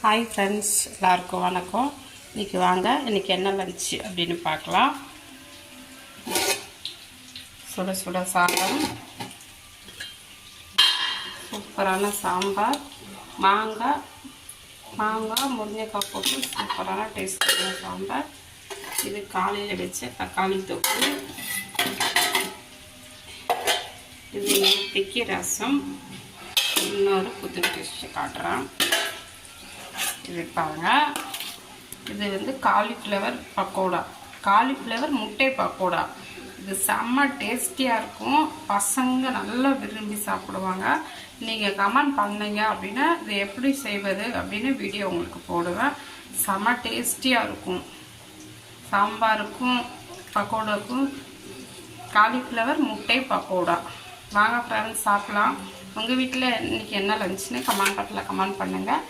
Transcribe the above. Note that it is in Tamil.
ஹாய் ஃப்ரெண்ட்ஸ், எல்லாருக்கும் வணக்கம். இன்றைக்கி வாங்க, இன்றைக்கி என்ன லஞ்ச் அப்படின்னு பார்க்கலாம். சுட சுட சாதம், சூப்பரான சாம்பார், மாங்காய் முருங்கைக்காய் போட்டு சூப்பரான டேஸ்டான சாம்பார். இது காலையில் வச்ச தக்காளி தொக்கு. இது நேற்றுக்கு ரசம். இன்னொரு புது டேஸ்ட்டு காட்டுறேன். இது பாருங்க, இது வந்து காலிஃப்ளவர் பக்கோடா, காலிஃப்ளவர் முட்டை பக்கோடா. இது செம்ம டேஸ்டியாக இருக்கும். பசங்க நல்லா விரும்பி சாப்பிடுவாங்க. நீங்கள் கமெண்ட் பண்ணீங்க அப்படின்னா இது எப்படி செய்வது அப்படின்னு வீடியோ உங்களுக்கு போடுவேன். செம்ம டேஸ்டியாக இருக்கும். சாம்பாருக்கும் பக்கோடாக்கும் காலிஃப்ளவர் முட்டை பக்கோடா. வாங்க ஃப்ரெண்ட்ஸ், சாப்பிட்லாம். உங்கள் வீட்டில் இன்றைக்கி என்ன லஞ்சுன்னு கமெண்ட் பண்ணுங்கள்.